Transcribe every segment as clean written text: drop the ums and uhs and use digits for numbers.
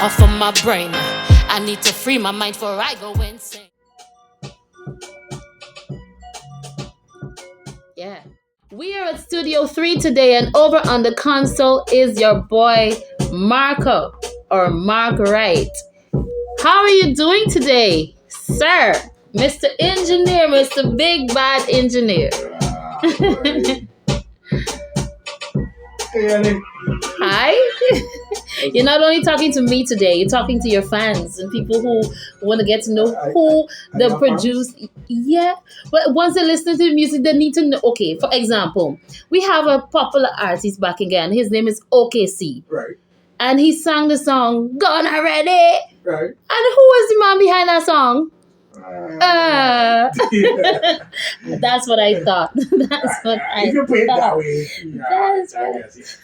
off of my brain. I need to free my mind before I go insane. Yeah. We are at Studio 3 today, and over on the console is your boy Marco, or Mark Wright. How are you doing today, sir? Mr. Engineer, Mr. Big Bad Engineer. Hi. You're not only talking to me today, you're talking to your fans and people who want to get to know who the produce. Yeah, but once they listen to the music, they need to know. Okay, for example, we have a popular artist back again. His name is OKC. Right. And he sang the song "Gone Already." Right. And who was the man behind that song? That's what I thought. That's what I You can put it that thought. way. That's I what- guess,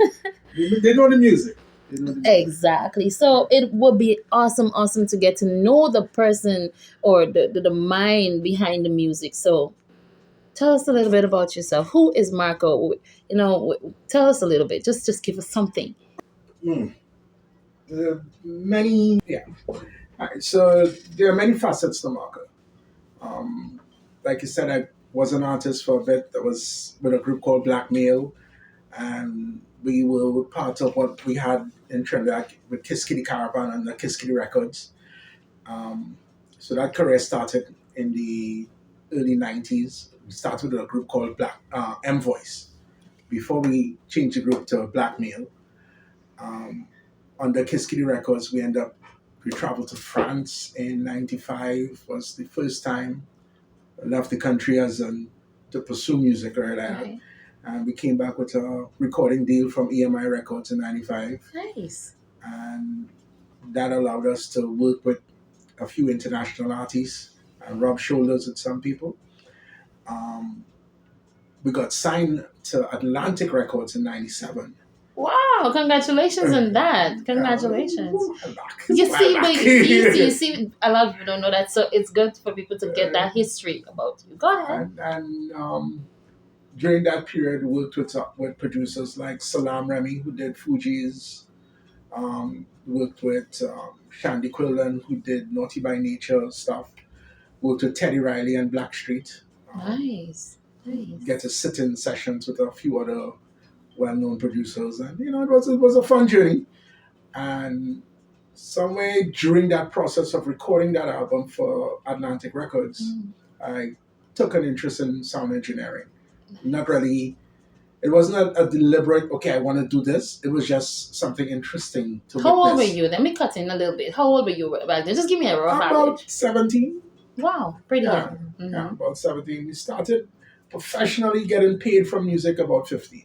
yeah. They know the music. Exactly. So it would be awesome to get to know the person or the mind behind the music. So tell us a little bit about yourself. Who is Marco? You know, tell us a little bit. Just give us something. Many, yeah. All right, so there are many facets to Marco. Like you said, I was an artist for a bit. I was with a group called Blackmail, and we were part of what we had in Trinidad with Kiss Kitty Caravan and the Kiss Kitty Records. So that career started in the early 90s. We started with a group called M Voice before we changed the group to Blackmail. Under Kiss Kitty Records, we traveled to France in 95. Was the first time I left the country to pursue music, right? Okay. And we came back with a recording deal from EMI Records in 95. Nice. And that allowed us to work with a few international artists and rub shoulders with some people. We got signed to Atlantic Records in 97. Wow! Congratulations on that. Congratulations. You You see, a lot of people don't know that, so it's good for people to get that history about you. Go ahead. And during that period, we worked with producers like Salam Remy, who did Fugees. Worked with Shandy Quillen, who did Naughty by Nature stuff. Worked with Teddy Riley and Blackstreet. Nice. Get to sit in sessions with a few other well-known producers, and it was a fun journey. And somewhere during that process of recording that album for Atlantic Records, I took an interest in sound engineering. Not really. It wasn't a deliberate, okay, I want to do this. It was just something interesting to How old were witness. you? Let me cut in a little bit. How old were you back then? Just give me a rough About average. 17. Wow, pretty Yeah, young. yeah, about 17. We started professionally getting paid from music about 15.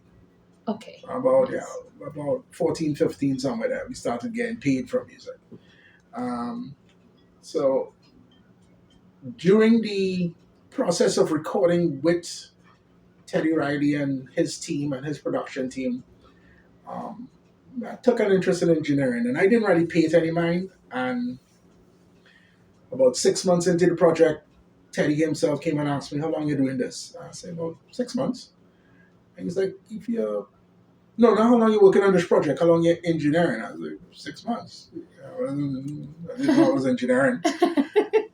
Okay. About Nice. about 14, 15, somewhere there. We started getting paid from music. So during the process of recording with Teddy Riley and his team and his production team, I took an interest in engineering, and I didn't really pay it any mind. And about 6 months into the project, Teddy himself came and asked me, "How long are you doing this?" I said, "About 6 months." And he's like, "No, not how long you working on this project, how long you engineering?" I was like, 6 months. I didn't know I was engineering.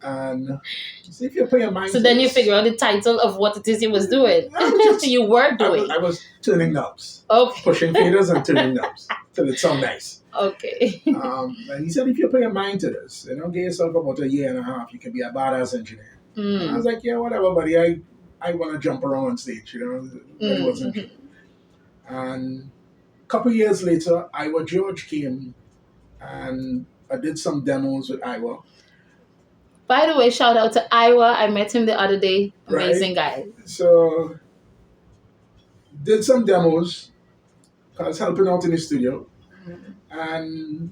And he said, "If you put your mind So to then you this." figure out the title of what it is you was doing. I was just- You were doing. I was turning knobs, Okay. pushing faders and turning knobs till it sound nice. Okay. And he said, "If you put your mind to this, give yourself about a year and a half, you can be a badass engineer." And I was like, "Yeah, whatever, buddy. I want to jump around on stage, It wasn't true. And a couple of years later, Iowa George came, and I did some demos with Iowa. By the way, shout out to Iowa. I met him the other day. Amazing guy. So did some demos. I was helping out in the studio, and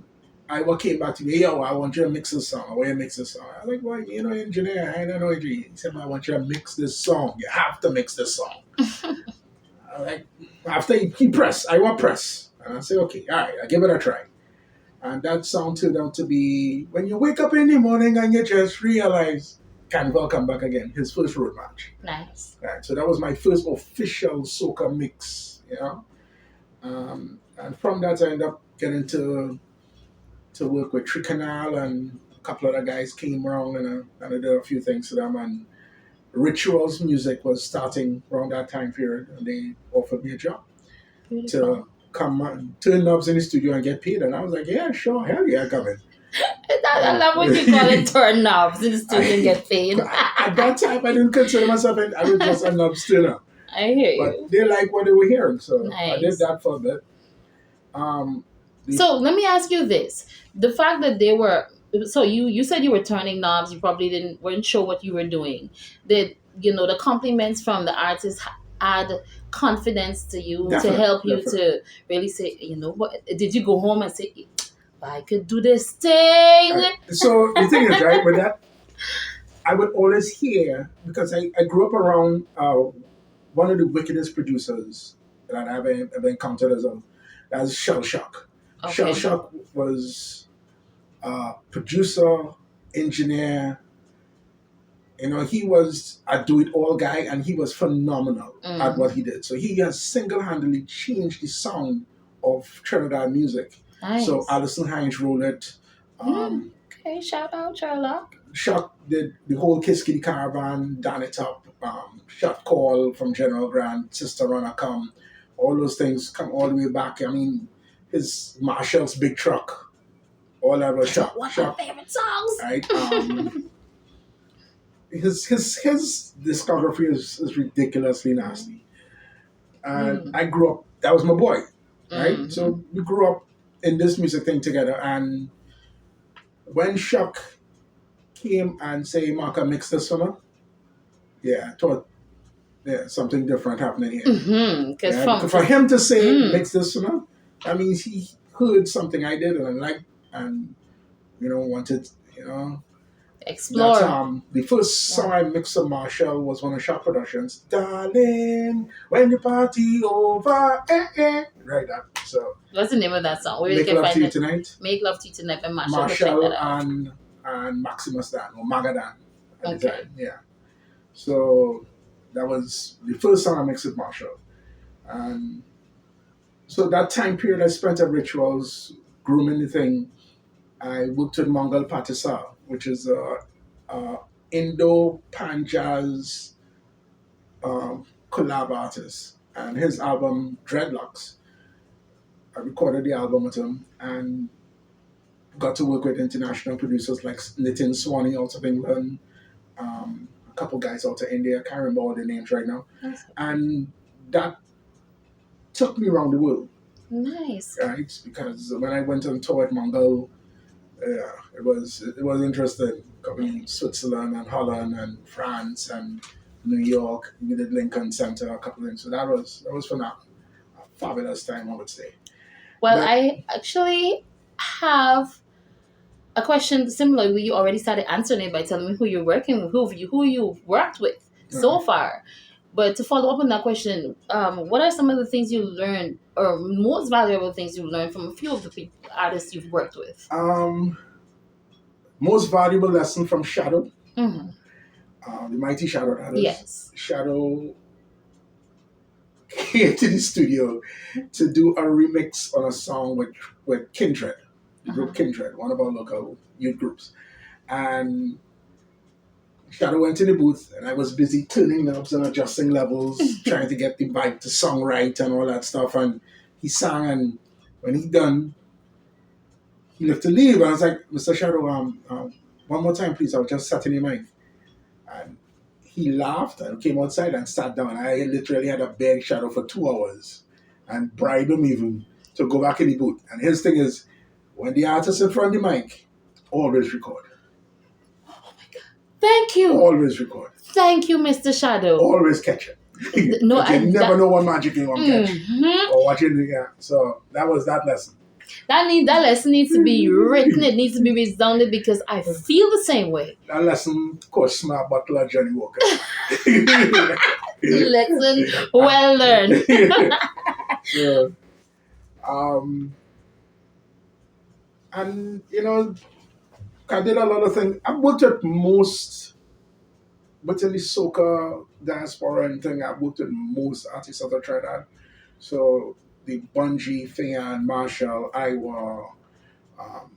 Iowa came back to me, "Yo, I want you to mix this song. I want you to mix this song." I was like, "Well, engineer, I don't know engineer." He said, "I want you to mix this song. You have to mix this song." I was like, after he pressed, Iowa press. And I said, "Okay, all right, I'll give it a try." And that song turned out to be When You Wake Up in the Morning and You Just Realize Convo Come Back Again, his first road match. Nice. Right, so that was my first official soca mix, And from that, I ended up getting to to work with Tricanal, and a couple other guys came around, and I did a few things to them. And Rituals Music was starting around that time period, and they offered me a job Beautiful. to come and turn knobs in the studio and get paid. And I was like, yeah, sure, hell yeah, come in. I love when you call it turn knobs in the studio and get paid. At that time, I didn't consider myself, I was just a knob turner. I hear But you. they liked what they were hearing, so I did Nice. that for a bit. Um, the, So let me ask you this: the fact that they were so you said you were turning knobs, you probably didn't weren't sure what you were doing. Did the compliments from the artist add confidence to you to Definitely, help you definitely. to really say, what? Did you go home and say, I could do this thing? So the thing is, right, with that, I would always hear, because I grew up around one of the wickedest producers that I've ever encountered as Shell Shock. Shell Okay. Shock was producer, engineer. He was a do-it-all guy, and he was phenomenal at what Mm, he did. So he has single-handedly changed the sound of Trinidad music. So nice. Alison Hines wrote it. Mm, Um, okay, shout out Sherlock. Shock did the whole Kiss Kitty Caravan, Done It Up, Shot Call from General Grant, Sister Runner Come. All those things come all the way back. I mean, his Marshall's Big Truck, all that was That's Shock. one of my Shock, favorite songs. right? His discography is ridiculously nasty. And Mm, I grew up, that was my boy, right? mm-hmm. So we grew up in this music thing together. And when Shock came and say, Marka, mix this for me, yeah, I thought, yeah, something different happening here. Mm-hmm. Because Yeah, because for cause, him to say, mm, mix this for me, that means he heard something I did and I liked, and, wanted, That's explore. the first song Yeah. I mixed of Marshall was one of Shock Productions. Darling, when the party over, right that. So What's the name of that song? Where we make can love to find you it? tonight. Make Love to You Tonight by Marshall. Go check that Marshall out. and Maximus Dan or Magadan at the Okay. time. Yeah. So that was the first song I mixed with Marshall, and so that time period I spent at Rituals grooming the thing. I worked with Mongol Patisa, which is a Indo pan jazz collab artist, and his album Dreadlocks. I recorded the album with him and got to work with international producers like Nitin Swanee out of England, a couple guys out of India. I can't remember all their names right now, That's and that took me around the world, nice. right? Because when I went on tour at Mongol, yeah, it was interesting. Covering Switzerland and Holland and France and New York. We did Lincoln Center, a couple of things. So that was fun. A fabulous time, I would say. Well, But I actually have a question similar. You already started answering it by telling me who you're working with, who you've worked with uh, so far. But to follow up on that question, what are some of the things you learned, or most valuable things you learned from a few of the artists you've worked with? um, most valuable lesson from Shadow, Hmm. the mighty Shadow that is. Yes. Shadow came to the studio to do a remix on a song with Kindred, the Uh-huh. group Kindred, one of our local youth groups. And Shadow went in the booth, and I was busy tuning knobs and adjusting levels, trying to get the vibe to song right and all that stuff. And he sang, and when he done, he left to leave. And I was like, Mr. Shadow, one more time, please. I was just setting your mic. And he laughed and came outside and sat down. I literally had a big Shadow for 2 hours and bribed him even to go back in the booth. And his thing is, when the artist in front of the mic, always record. Thank you. Always record. Thank you, Mr. Shadow. Always catch it. No, But you never know what magic you're going to catch. Mhm. Or watching the yeah. So that was that lesson. That lesson needs to be written. It needs to be resounded because I feel the same way. That lesson, of course, smart butler Johnny Walker. Lesson well learned. So, um, and I did a lot of things. I worked at most, but in the soca diaspora and thing, I worked with most artists of the Trinidad. So the Bungie, Fayan, Marshall, Iowa, um,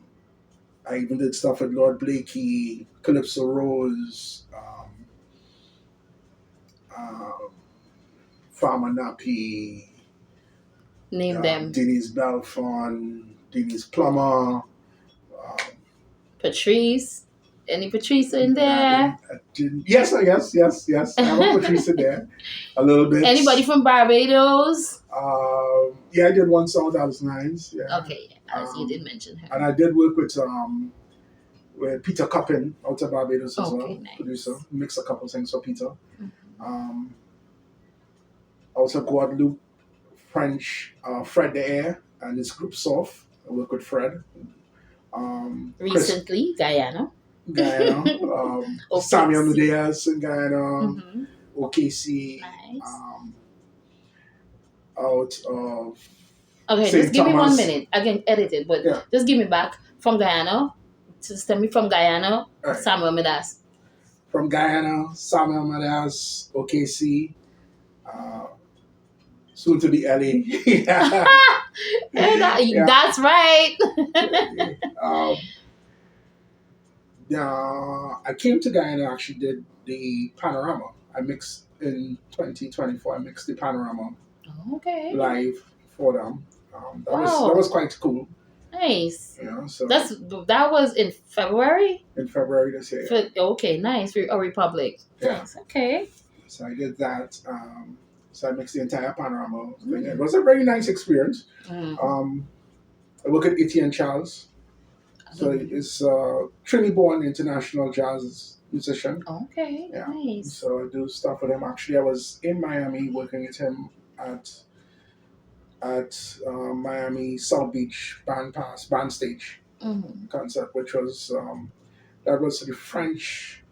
I even did stuff with Lord Blakey, Calypso Rose, um, Farmer Nappy, Name them. Denise Belfon, Denise Plummer. Um, Patrice. Any Patrice in I there? didn't, I didn't. Yes, yes. I have a Patrice in there, a little bit. Anybody from Barbados? Yeah, I did one song that was nice. Yeah, Okay, as you did mention her. and I did work with Peter Coppin out of Barbados as Okay, well, nice. producer. Mixed a couple things for Peter. Mhm. Um, also Guadeloupe, French, Fred the Air and his group Soft. I work with Fred. Chris Recently, Guyana. Guyana, OKC. Samuel Mudeas in Guyana, Mm-hmm. OKC, Nice. out of Okay, St. just give me 1 Thomas. minute. I can edit it, but Yeah. just give me back from Guyana. Just tell me from Guyana, Right. Samuel Midas. From Guyana, Samuel Mudeas, OKC, soon to be Elle. Yeah. That's right. I came to Guyana, actually did the Panorama. I mixed in 2024. I mixed the Panorama Okay. live for them. That Wow. was quite cool. Nice. So that was in February. in February this year. Okay, nice. A Republic. Yeah. Nice. Okay. So I did that. So I mixed the entire Panorama thing. It was a very nice experience. Mm. I work at Etienne Charles. So it's Trinity-born international jazz musician. Okay, Yeah. nice. So I do stuff with him. Actually, I was in Miami working with him at Miami South Beach band stage concert, which was that was the French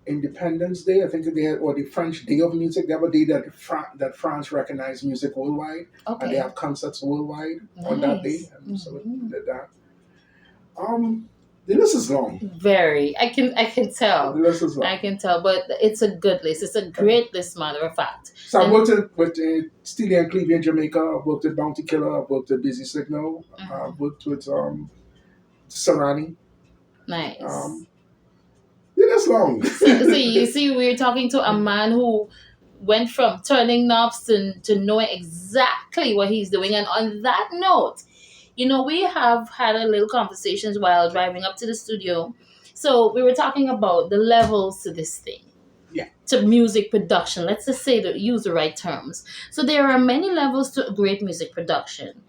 Independence Day. I think they had, or the French Day of Music. They have a day that France recognized music worldwide, and they have concerts worldwide on that day. And so we did that. The list is long. Very. I can tell. The list is long. I can tell, but it's a good list. It's a great list, matter of fact. So I worked with Steely and Clevie in Jamaica. I've worked with Bounty Killer. I've worked with Busy Signal. I've worked with Sarani. Nice. Yeah, that's long. You see, we're talking to a man who went from turning knobs to knowing exactly what he's doing. And on that note, we have had a little conversations while driving up to the studio. So we were talking about the levels to this thing. Yeah. To music production. Let's just say to use the right terms. So there are many levels to great music production.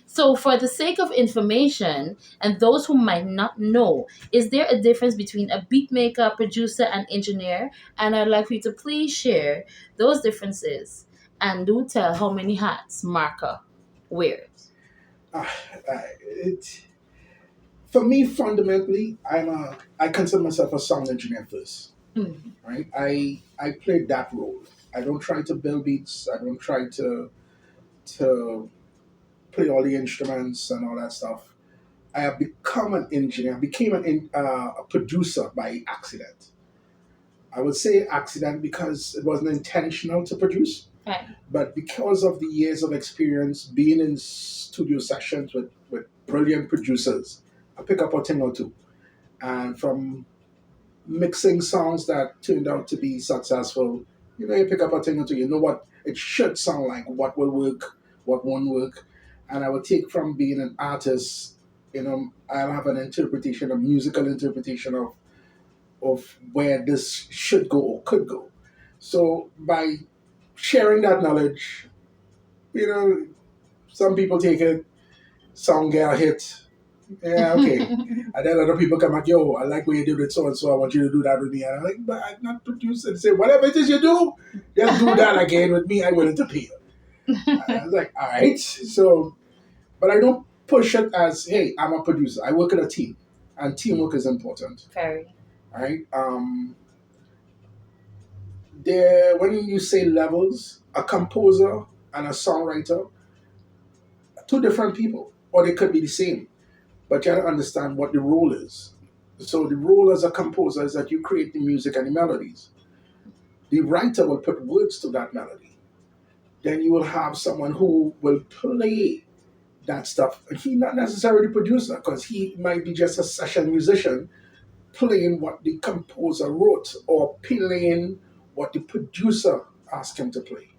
So for the sake of information and those who might not know, is there a difference between a beat maker, producer, and engineer? And I'd like for you to please share those differences and do tell how many hats Marker wears. For me, fundamentally, I consider myself a sound engineer first. Mm-hmm. Right? I play that role. I don't try to build beats. I don't try to play all the instruments and all that stuff. I have become an engineer. I became a producer by accident. I would say accident because it wasn't intentional to produce. Right. But because of the years of experience being in studio sessions with brilliant producers, I pick up a thing or two. And from mixing songs that turned out to be successful, you pick up a thing or two. You know what it should sound like, what will work, what won't work. And I would take from being an artist, I'll have an interpretation, a musical interpretation of where this should go or could go. So by sharing that knowledge, some people take it, song get a hit. Yeah, okay. And then other people come like, yo, I like what you did with so and so, I want you to do that with me. And I'm like, but I'm not producing. Say, whatever it is you do, just do that again with me, I'm willing to pay you. And I was like, all right. So, but I don't push it as, hey, I'm a producer. I work in a team, and teamwork is important. Very. All right. When you say levels, a composer and a songwriter, two different people, or they could be the same, but you have to understand what the role is. So the role as a composer is that you create the music and the melodies. The writer will put words to that melody. Then you will have someone who will play that stuff. He not necessarily producer because he might be just a session musician playing what the composer wrote or playing what the producer asked him to play.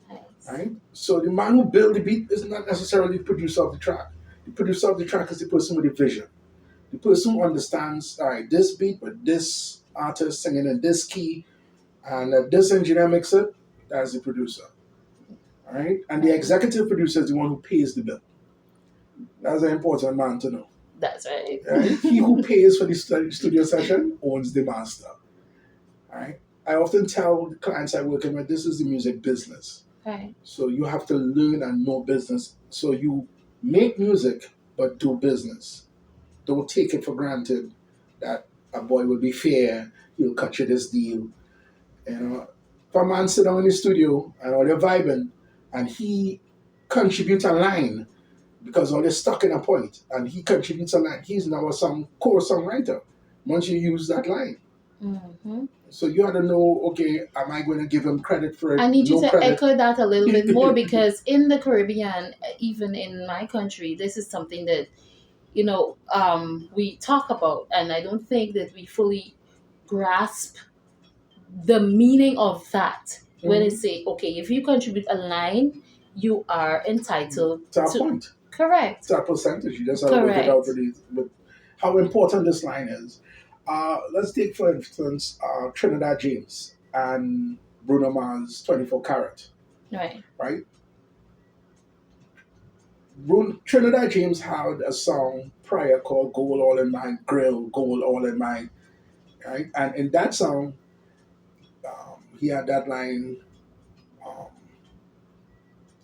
Nice. Right? So the man who built the beat is not necessarily the producer of the track. The producer of the track is the person with the vision. The person who understands, all right, this beat with this artist singing in this key, and this engineer mix it, that's the producer. All right? And the executive producer is the one who pays the bill. That's an important man to know. That's right. Right? He who pays for the studio session owns the master. All right? I often tell the clients I work with, this is the music business. Right. So you have to learn and know business. So you make music, but do business. Don't take it for granted that a boy will be fair, he'll cut you this deal. You know, if a man sit down in the studio and all they're vibing and he contributes a line because all they're stuck in a point and he contributes a line, he's now some core songwriter once you use that line. Mm-hmm. So you have to know, okay, am I going to give him credit for it? I need you No to credit. echo that a little bit more because in the Caribbean, even in my country, this is something that we talk about, and I don't think that we fully grasp the meaning of that when they say, okay, if you contribute a line, you are entitled To a point. Correct. To a percentage. You just have to work it out with how important this line is. Let's take, for instance, Trinidad James and Bruno Mars' 24 Carat. Right. Right? Trinidad James had a song prior called Gold All in My Grill, Gold All in My, right? And in that song, he had that line, um,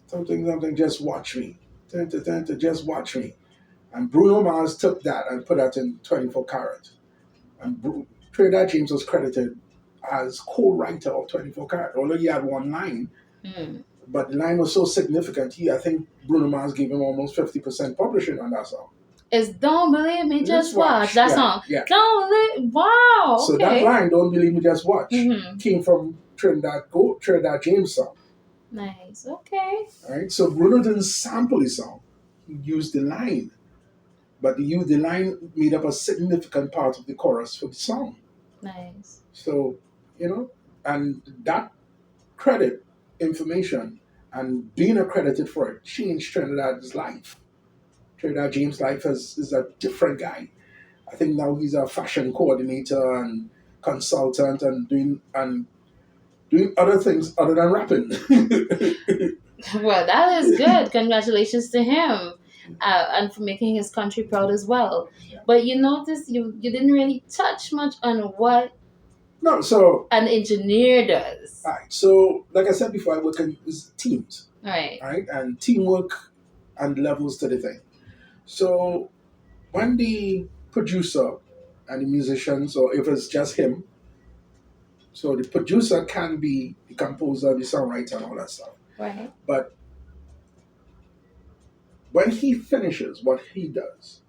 something, just watch me. Just watch me. And Bruno Mars took that and put that in 24 Carat. And Trinidad James was credited as co-writer of 24 Carat, although he had one line. But the line was so significant, I think Bruno Mars gave him almost 50% publishing on that song. It's Don't Believe Me, Just Watch. That song. Yeah. Don't believe. Wow. So that line, Don't Believe Me, Just Watch, came from Trinidad James' song. Nice. Okay. All right. So Bruno didn't sample the song. He used the line. But the line made up a significant part of the chorus for the song. Nice. So, and that credit information and being accredited for it changed Trinidad's life. Trinidad James' life is a different guy. I think now he's a fashion coordinator and consultant and doing other things other than rapping. Well, that is good. Congratulations to him. And for making his country proud as well. Yeah. But you notice you didn't really touch much on what an engineer does. All right. So, like I said before, I work in teams. Right. Right? And teamwork and levels to the thing. So, when the producer and the musicians, or if it's just him, so the producer can be the composer, the songwriter, and all that stuff. Right. But when he finishes what he does,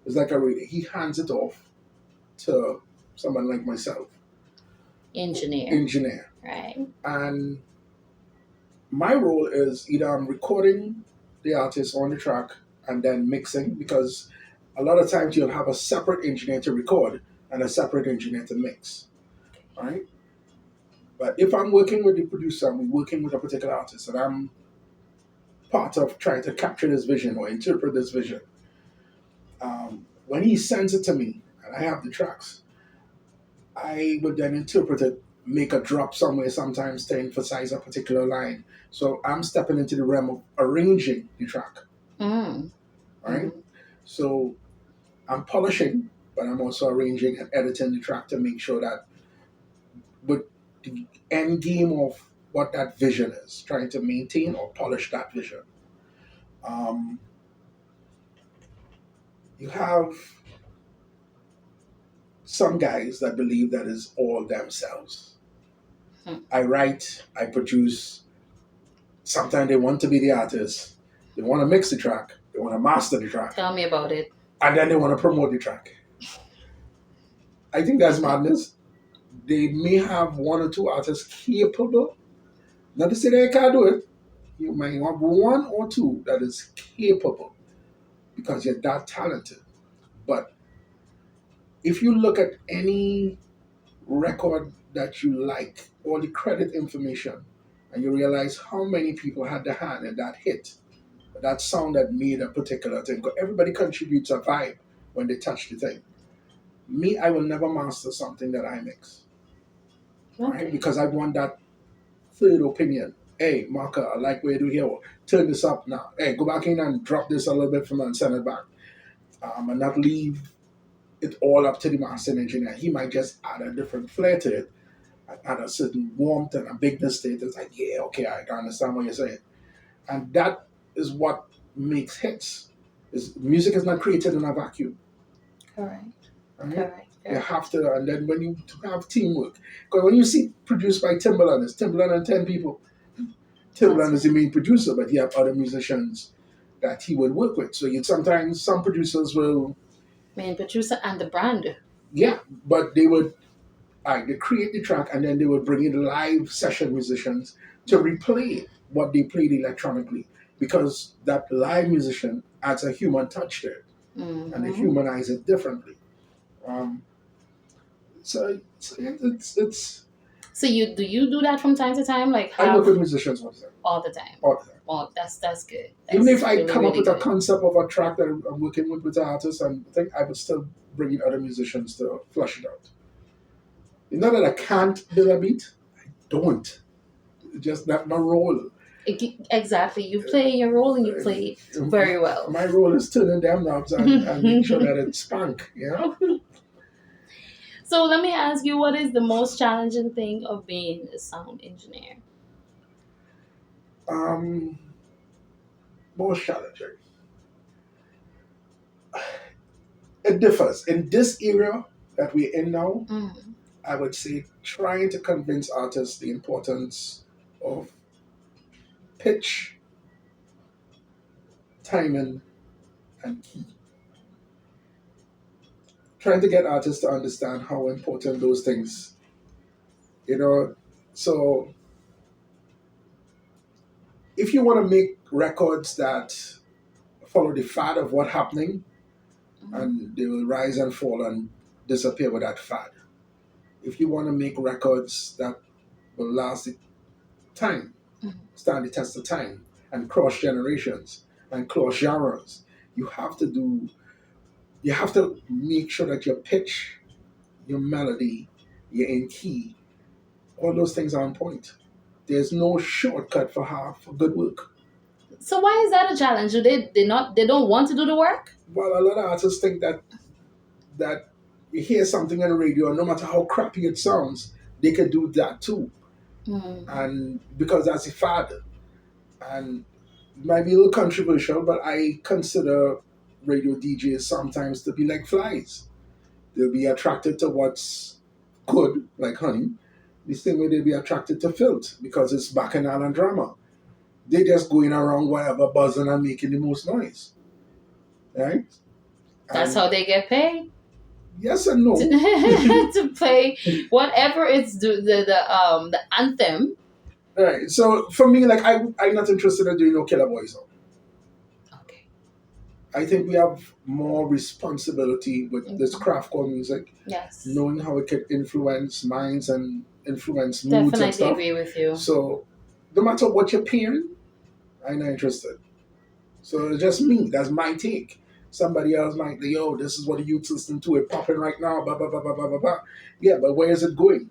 it's like he hands it off to someone like myself. Engineer. Right. And my role is either I'm recording the artist on the track and then mixing, because a lot of times you'll have a separate engineer to record and a separate engineer to mix. All right? But if I'm working with the producer, I'm working with a particular artist, and I'm part of trying to capture this vision or interpret this vision. When he sends it to me and I have the tracks, I would then interpret it, make a drop somewhere sometimes to emphasize a particular line. So I'm stepping into the realm of arranging the track. All right? So I'm polishing, but I'm also arranging and editing the track to make sure that with the end game of what that vision is, trying to maintain or polish that vision. You have some guys that believe that is all themselves. I write, I produce. Sometimes they want to be the artist. They want to mix the track. They want to master the track. Tell me about it. And then they want to promote the track. I think that's madness. They may have one or two artists capable. Not to say they can't do it. You might have one or two that is capable. because you're that talented. But if you look at any record that you like, all the credit information, and you realize how many people had the hand in that hit, that sound that made a particular thing. 'Cause everybody contributes a vibe when they touch the thing. Me, I will never master something that I mix, right? Okay. Because I want that third opinion. Hey, Marker, I like what you do here. Turn this up now. Hey, go back in and drop this a little bit from and send it back. And not leave it all up to the mastering engineer. He might just add a different flair to it, add a certain warmth and a bigness to it. It's like, yeah, okay, I can understand what you're saying. And that is what makes hits. Is music is not created in a vacuum. Correct. Right? Correct. You have to, and then when you have teamwork, because when you see produced by Timbaland, it's Timbaland and 10 people. Timbaland is the main producer, but he have other musicians that he would work with. So you sometimes some producers will, Main producer and the brand. yeah, but they would they create the track and then they would bring in live session musicians to replay what they played electronically because that live musician adds a human touch to it and they humanize it differently. Um, so it's. So you do that from time to time? Like I work have with musicians all the time. all the time. All the time. Well, that's good. Even That's if I really, come up really with a good. concept of a track that I'm working with the artist, and I think I would still bring in other musicians to flush it out. It's not that I can't build a beat. I don't. It's just not my role. Exactly. You play your role and you play very well. My role is turning them knobs and make sure that it's spunk, you know? So let me ask you, what is the most challenging thing of being a sound engineer? Most challenging. It differs. In this era that we're in now, I would say trying to convince artists the importance of pitch, timing, and key. Trying to get artists to understand how important those things, you know. So if you want to make records that follow the fad of what's happening, and they will rise and fall and disappear with that fad. If you want to make records that will last the time, stand the test of time, and cross generations and cross genres, you have to make sure that your pitch, your melody, your in key, all those things are on point. There's no shortcut for good work. So why is that a challenge? Do they don't want to do the work? Well, a lot of artists think that you hear something on the radio, no matter how crappy it sounds, they can do that too. And because that's a fad. And it might be a little controversial, but I consider radio DJs sometimes to be like flies. They'll be attracted to what's good, like honey. The same way they'll be attracted to filth because it's bacchanal and drama. They're just going around wherever buzzing and making the most noise. Right? That's how they get paid. Yes and no. To play whatever it's the anthem. Right. So for me, like I'm not interested in doing no Killer Boy song. Okay. I think we have more responsibility with this craft called music. Yes. Knowing how it can influence minds and influence moods and Definitely stuff. agree with you. So no matter what you're paying, I'm not interested. So it's just me. That's my take. Somebody else might say, yo, this is what the youth listen to. It popping right now. Blah, blah, blah, blah, blah, blah, blah. Yeah, but where is it going?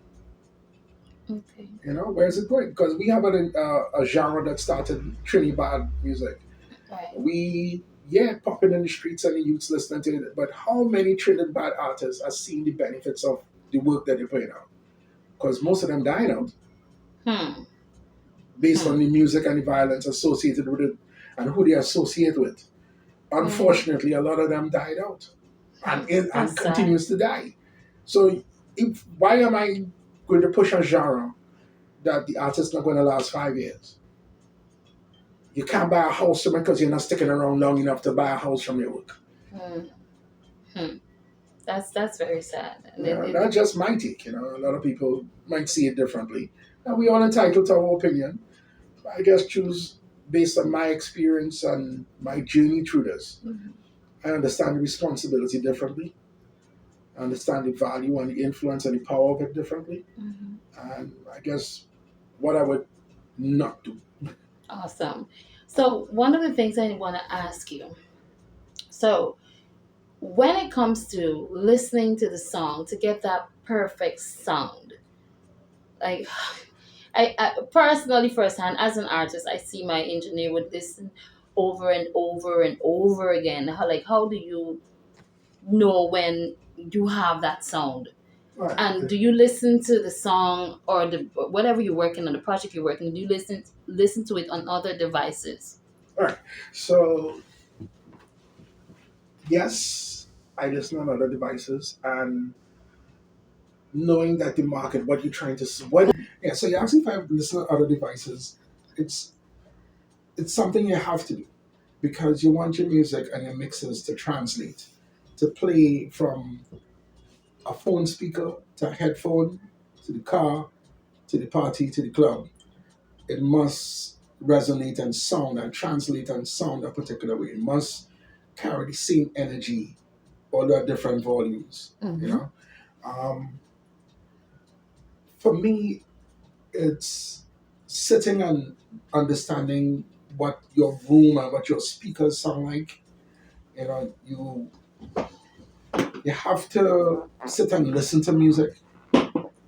Okay. You know, where is it going? Because we have a genre that started Trinidad music. Right. Popping in the streets and the youths listening to it. But how many Trinidad artists are seeing the benefits of the work that they're putting out? Because most of them dying out. Based on the music and the violence associated with it and who they associate with. Unfortunately, a lot of them died out and continues to die. So why am I going to push a genre that the artist's not going to last 5 years? You can't buy a house from it because you're not sticking around long enough to buy a house from your work. That's very sad. That's just my take. You know, a lot of people might see it differently. And we all entitled to our opinion. I just choose based on my experience and my journey through this I understand the responsibility differently. I understand the value and the influence and the power of it differently. Mhm. And I guess what I would not do. Awesome. So one of the things I want to ask you. So when it comes to listening to the song to get that perfect sound, like I personally firsthand as an artist, I see my engineer would listen over and over and over again. How do you know when you have that sound? Right. And do you listen to the song or the whatever you're working on, the project you're working? Do you listen to it on other devices? All right. So yes, I listen on other devices and knowing that the market, what you're trying to, what, yeah. So you ask if I listen on other devices, it's it's something you have to do because you want your music and your mixes to translate, to play from a phone speaker to a headphone to the car to the party to the club. It must resonate and sound and translate and sound a particular way. It must carry the same energy, although at different volumes. You Mm-hmm. know, um, for me, it's sitting and understanding what your room and what your speakers sound like. You know, you have to sit and listen to music,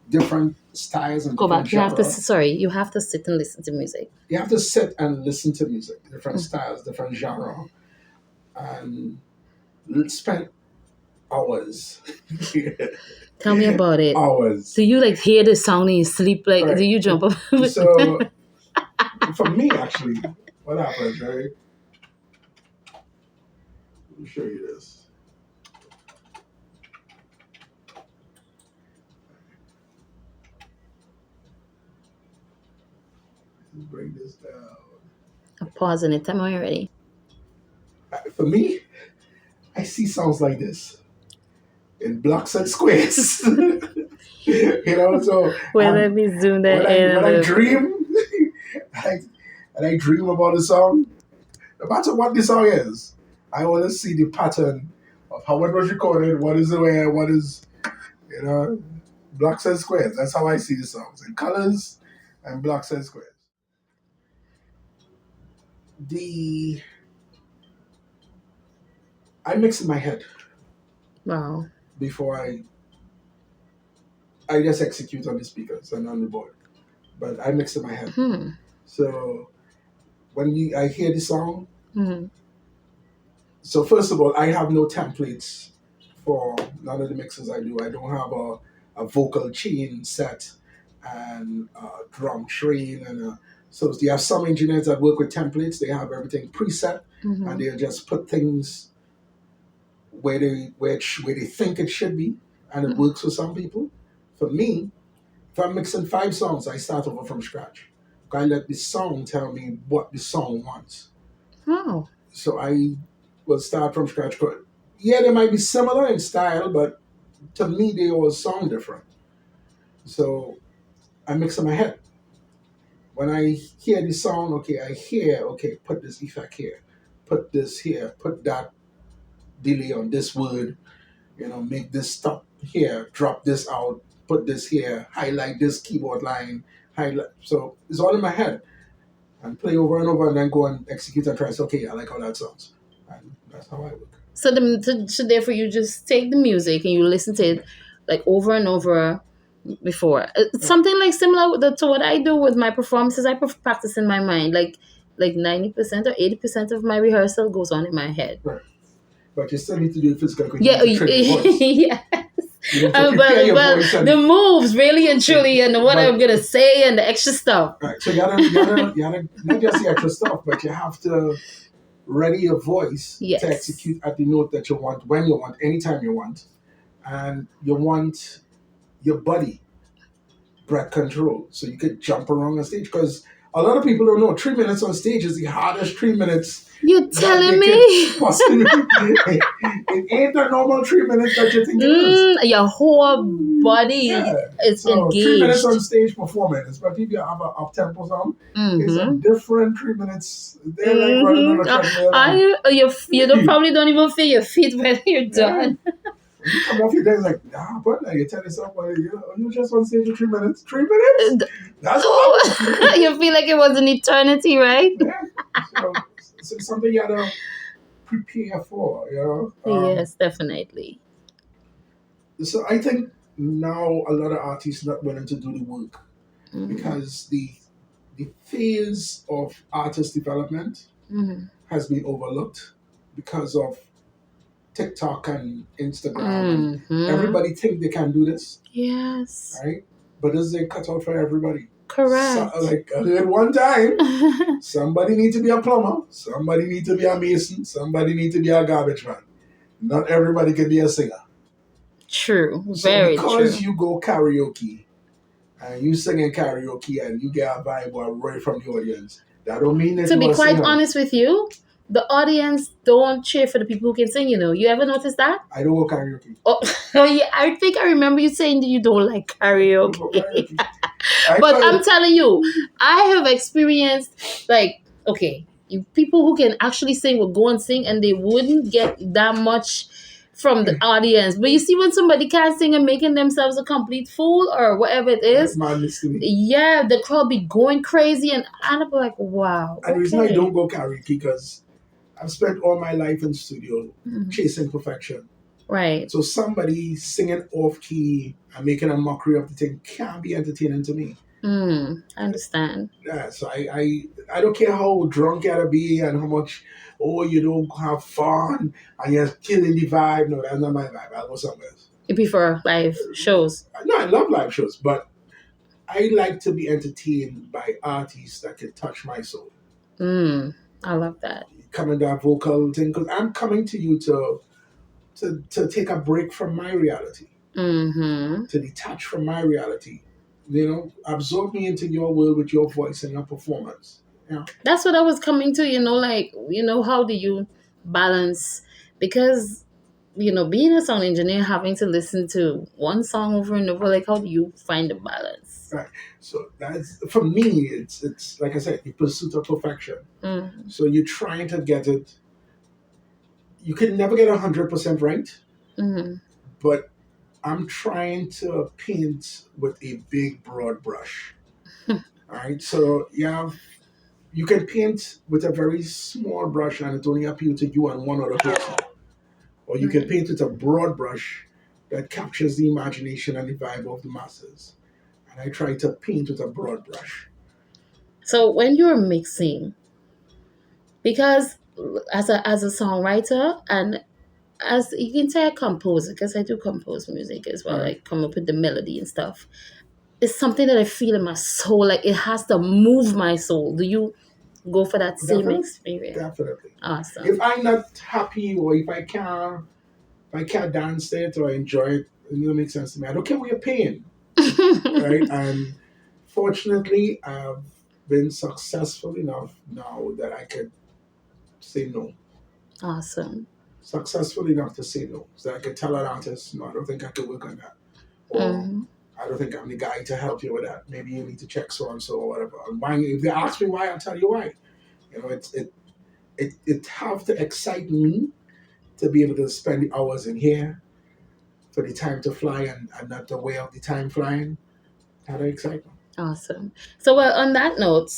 different styles and Go different back. You have to. genre. Sorry, you have to sit and listen to music. You have to sit and listen to music, different Mm. styles, different genre, and spend hours, Tell me about it. hours. Do you like hear the sound and you sleep? Like, do Right. you jump up? So for me, actually, what happens, right? Let me show you this. Let's bring this down. I'm pausing it. Tell me when you're ready. For me, I see sounds like this in blocks and squares. So Well, let me zoom that in a when I little bit. dream, I, and I dream about a song, no matter what the song is, I always see the pattern of how it was recorded, what is the way, what is, you know, blocks and squares. That's how I see the songs in colors and blocks and squares. The I mix in my head Wow. before I just execute on the speakers and on the board, but I mix in my head. Hmm. So when I hear the song, Hmm. so first of all, I have no templates for none of the mixes I do. I don't have a vocal chain set and a drum train so you have some engineers that work with templates. They have everything preset and Hmm. they'll just put things where they think it should be, and it works for some people. For me, if I'm mixing 5 songs, I start over from scratch. I let the song tell me what the song wants. Wow. So I will start from scratch. But yeah, they might be similar in style, but to me, they all sound different. So I mix in my head. When I hear the song, okay, put this effect here, put this here, put that delay on this word, make this stop here, drop this out, put this here, highlight this keyboard line, highlight. So it's all in my head and play over and over and then go and execute and try to say, okay, I like how that sounds. And that's how I work. So therefore, you just take the music and you listen to it like over and over before. It's Right. something like similar to what I do with my performances. I practice in my mind. Like 90% or 80% of my rehearsal goes on in my head. Right. But you still need to do it physical because you Yeah, need to train your voice. yeah. You need to prepare your But voice the moves really and truly and what I'm but gonna say and the extra stuff. right. So you gotta not just the extra stuff, but you have to ready your voice to Yes. execute at the note that you want, when you want, anytime you want. And you want your body breath control so you could jump around the stage because A lot of people don't know 3 minutes on stage is the hardest 3 minutes You're that telling they could me? possibly. It ain't a normal 3 minutes that you think it is. Your whole body Yeah. is So 3 minutes on engaged. stage performing, especially if you have a up tempo song, it's a Mm-hmm. different 3 minutes. They're like running on Mm-hmm. a treadmill and You probably don't even feel your feet when you're yeah. done. When you come off your day, it's like, nah, but now you tell yourself, well, you just on stage for 3 minutes. 3 minutes? That's all. You feel like it was an eternity, right? Yeah. So, so it's something you gotta prepare for, Yes, definitely. So I think now a lot of artists not willing to do the work Mm-hmm. because the phase of artist development Mm-hmm. has been overlooked because of TikTok and Instagram and Mm-hmm. everybody think they can do this, Yes, right? But this is a cutout for everybody. So, correct. like I heard one time, somebody need to be a plumber, somebody need to be a mason, somebody need to be a garbage man. Not everybody can be a singer. True, So very because true. you go karaoke and you sing in karaoke and you get a vibe right from the audience, that don't mean that To you be are a quite singer. honest with you, the audience don't cheer for the people who can sing. You ever notice that? I don't go karaoke. Oh, oh yeah, I think I remember you saying that you don't like I don't go karaoke. karaoke. I But tell I'm you, telling you, I have experienced like okay, people who can actually sing will go and sing, and they wouldn't get that much from the audience. But you see, when somebody can't sing and making themselves a complete fool or whatever it that's is, madness to me. yeah, the crowd be going crazy, and I'm like, wow, And the reason I okay, don't go karaoke because I've spent all my life in studio Mhm. chasing perfection. Right. So somebody singing off key and making a mockery of the thing can't be entertaining to me. I understand. Yeah, so I don't care how drunk you gotta be and how much you don't have fun and you're killing the vibe. No, that's not my vibe. I'll go somewhere else. You prefer live shows. No, I love live shows, but I like to be entertained by artists that can touch my soul. I love that. Coming that vocal thing, because I'm coming to you to take a break from my reality, Mm-hmm. to detach from my reality. Absorb me into your world with your voice and your performance. Yeah. That's what I was coming to, like, how do you balance? Because, being a sound engineer, having to listen to one song over and over, like, how do you find the balance? Right. So that's for me. It's like I said, the pursuit of perfection. Mm-hmm. So you're trying to get it. You can never get 100% right, Mm-hmm. but I'm trying to paint with a big broad brush. All right. So you can paint with a very small brush and it only appeals to you and one other person, or you can Right. paint with a broad brush that captures the imagination and the vibe of the masses. And I try to paint with a broad brush. So when you're mixing, because as a songwriter and as you can say a composer, because I do compose music as well, Right. like come up with the melody and stuff. It's something that I feel in my soul, like it has to move my soul. Do you go for that same Definitely, experience? definitely. If Awesome. I'm not happy or if I can't dance it or enjoy it, it doesn't make sense to me. I don't care what you're paying, right? And fortunately, I've been successful enough now that I can say no. Awesome. Successful enough to say no. So I can tell an artist, no, I don't think I could work on that. Or Hmm. I don't think I'm the guy to help you with that. Maybe you need to check so and so or whatever. And why, if they ask me why, I'll tell you why. It have to excite me to be able to spend the hours in here for the time to fly and not the way of the time flying. That excite me. Awesome. So well, on that note,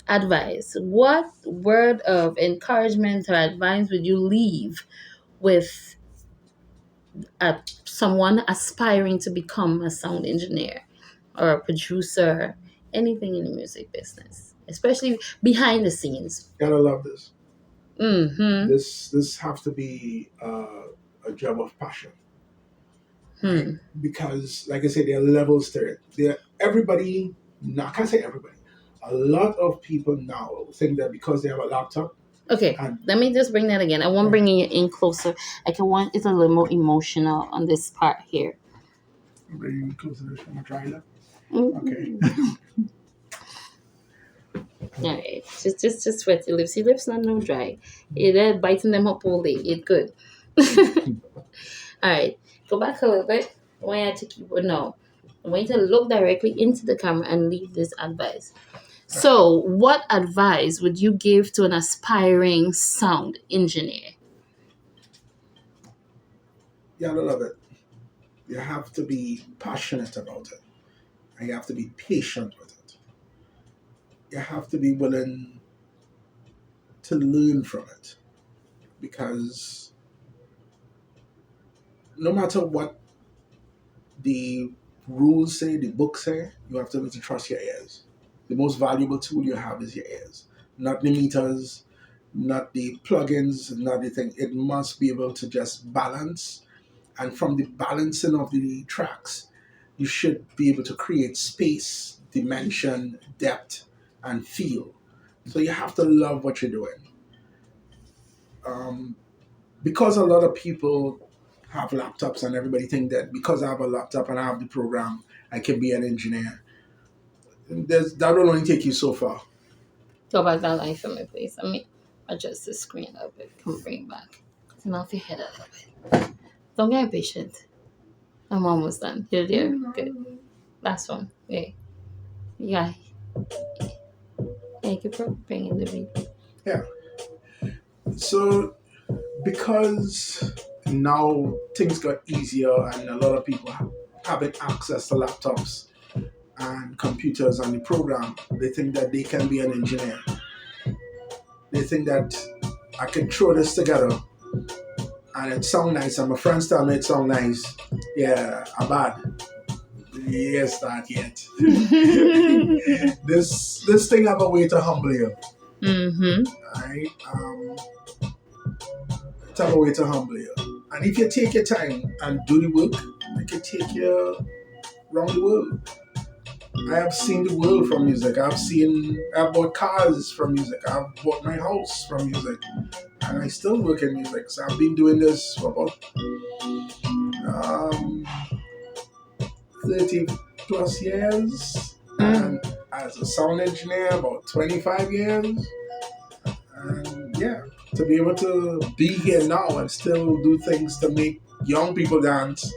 advice. What word of encouragement or advice would you leave with someone aspiring to become a sound engineer or a producer, anything in the music business, especially behind the scenes? Gotta love this. Mm-hmm. This have to be a job of passion, right? Hmm. Because, like I said, there are levels to it. Everybody, no, I can't say everybody. A lot of people now think that because they have a laptop Okay, and let me just bring that again. I want bringing it in closer. Like I want it's a little more emotional on this part here. bring closer to the trailer. Okay. Mm-hmm. All right, just wet your lips. Your lips not no dry. They're biting them up all day. It's good. All right, go back a little bit. I want you to keep no. I want you to look directly into the camera and leave this advice. So, what advice would you give to an aspiring sound engineer? You gotta love it. You have to be passionate about it. And you have to be patient with it. You have to be willing to learn from it. Because no matter what the rules say, the book say, you have to be able to trust your ears. The most valuable tool you have is your ears. Not the meters, not the plugins, not the thing. It must be able to just balance. And from the balancing of the tracks, you should be able to create space, dimension, depth, and feel. So you have to love what you're doing. Um, because a lot of people have laptops and everybody think that because I have a laptop and I have the program, I can be an engineer. That will only take you so far. Go back that line for me, please. Let me adjust the screen a little bit. Come bring it back. Turn off your head a little bit. Don't get impatient. I'm almost done. You're there. Good. Last one. Wait. Yeah. Thank you for bringing the beat. Yeah. So because now things got easier and a lot of people having access to laptops and computers and the program, they think that they can be an engineer. They think that I can throw this together and it sound nice and my friends tell me it sound nice. Yeah, I'm bad. Yes, not yet. This thing have a way to humble you. Right? It have a way to humble you. And if you take your time and do the work, it can take you around the world. I have seen the world from music. I've bought cars from music. I've bought my house from music. And I still work in music. So I've been doing this for about 30 plus years. And as a sound engineer, about 25 years. And yeah, to be able to be here now and still do things to make young people dance,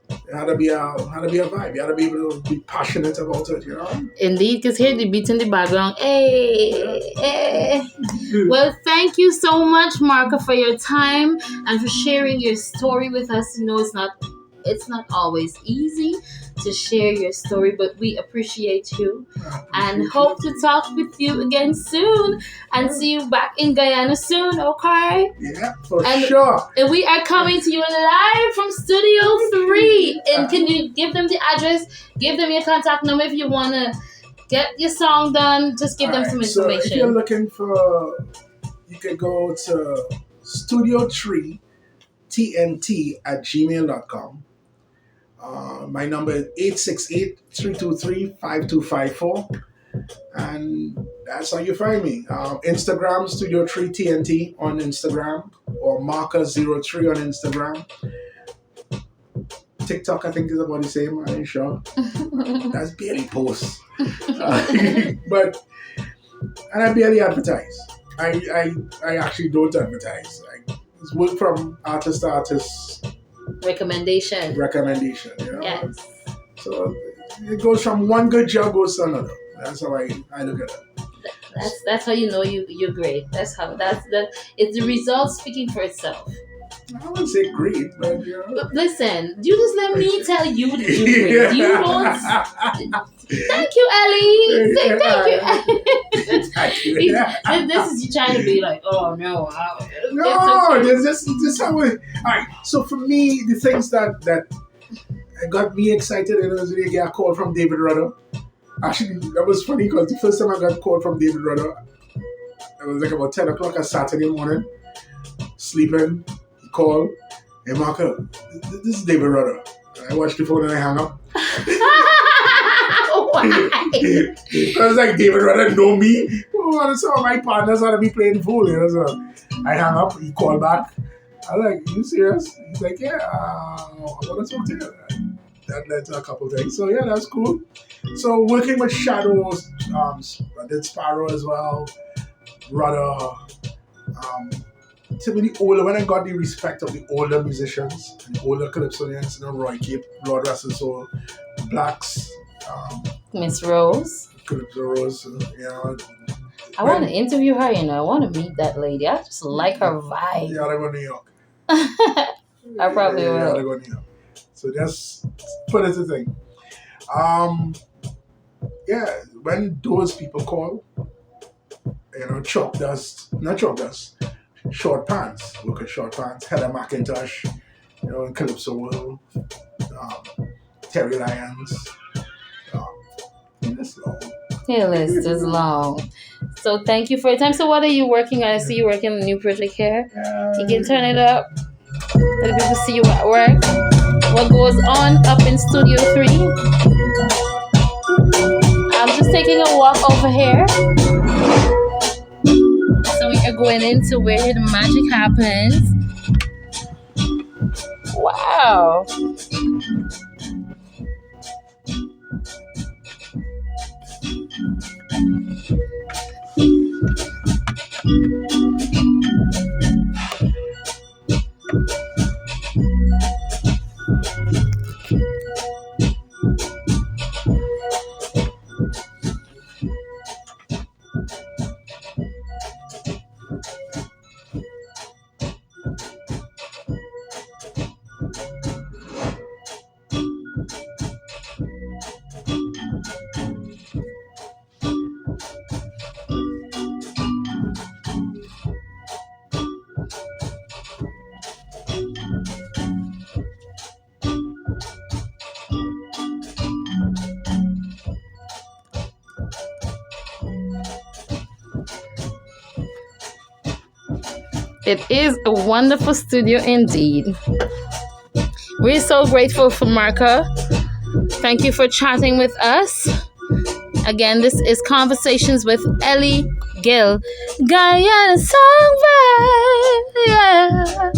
it had to be a vibe. You had to be able to be passionate about it, you know? Indeed, because here the beat in the background. Hey, hey. Well, thank you so much, Marka, for your time and for sharing your story with us. You know, it's not always easy to share your story, but we appreciate you and hope to talk with you again soon and see you back in Guyana soon, okay? Yeah, for sure. And we are coming to you live from Studio 3. And can you give them the address, give them your contact number if you want to get your song done, just give them some information. So if you're looking for, you can go to studio3tnt@gmail.com. My number is 868-323-5254. And that's how you find me. Instagram, Studio3TNT on Instagram, or Marka03 on Instagram. TikTok, I think, is about the same. I ain't sure. That's barely posts. And I barely advertise. I actually don't advertise. It's work from artist to artist. Recommendation, you know? Yes. So it goes from one good job goes to another. That's how I look at it. That's how you know you're great. It's the result speaking for itself. I wouldn't say great, but you know. But listen, you just let me tell you that you're great. You don't. Thank you, Ellie. Say thank you. Thank you. This is you trying to be like, oh no. No, this is how it. All right. So for me, the things that got me excited, and it was really a call from David Rudder. Actually, that was funny because the first time I got a call from David Rudder, it was like about 10 o'clock on Saturday morning, sleeping. He called, hey Marka, this is David Rudder. I watched the phone and I hung up. Why? I was like, David Rudder know me. Oh, some of my partners ought to be playing fool, you know. So I hung up. He called back. I was like, you serious? He's like, yeah. I want to talk to you. that led to a couple things. So yeah, that's cool. So working with Shadows, I did Sparrow as well. Rather, to be the older, when I got the respect of the older musicians and older calypsonians, Roy Cape, Lord Russell Soul, Blacks, Miss Rose. Calypso Rose, I want to interview her, I want to meet that lady. I just like her vibe. Yeah, I go to New York. I probably will. Yeah, I go to New York. So just put it to thing. Yeah, when those people call, not chalk dust, short pants, look at short pants, Heather McIntosh, in Calypso World, Terry Lyons, it's long. Your list is long. So thank you for your time. So what are you working on? I see you working on a new project here. You can turn it up. Let people see you at work. What goes on up in Studio 3? I'm just taking a walk over here. So we are going into where the magic happens. Wow. It is a wonderful studio indeed. We're so grateful for Marka. Thank you for chatting with us. Again, this is Conversations with Elle Gill. Guyana Songbird. Yeah.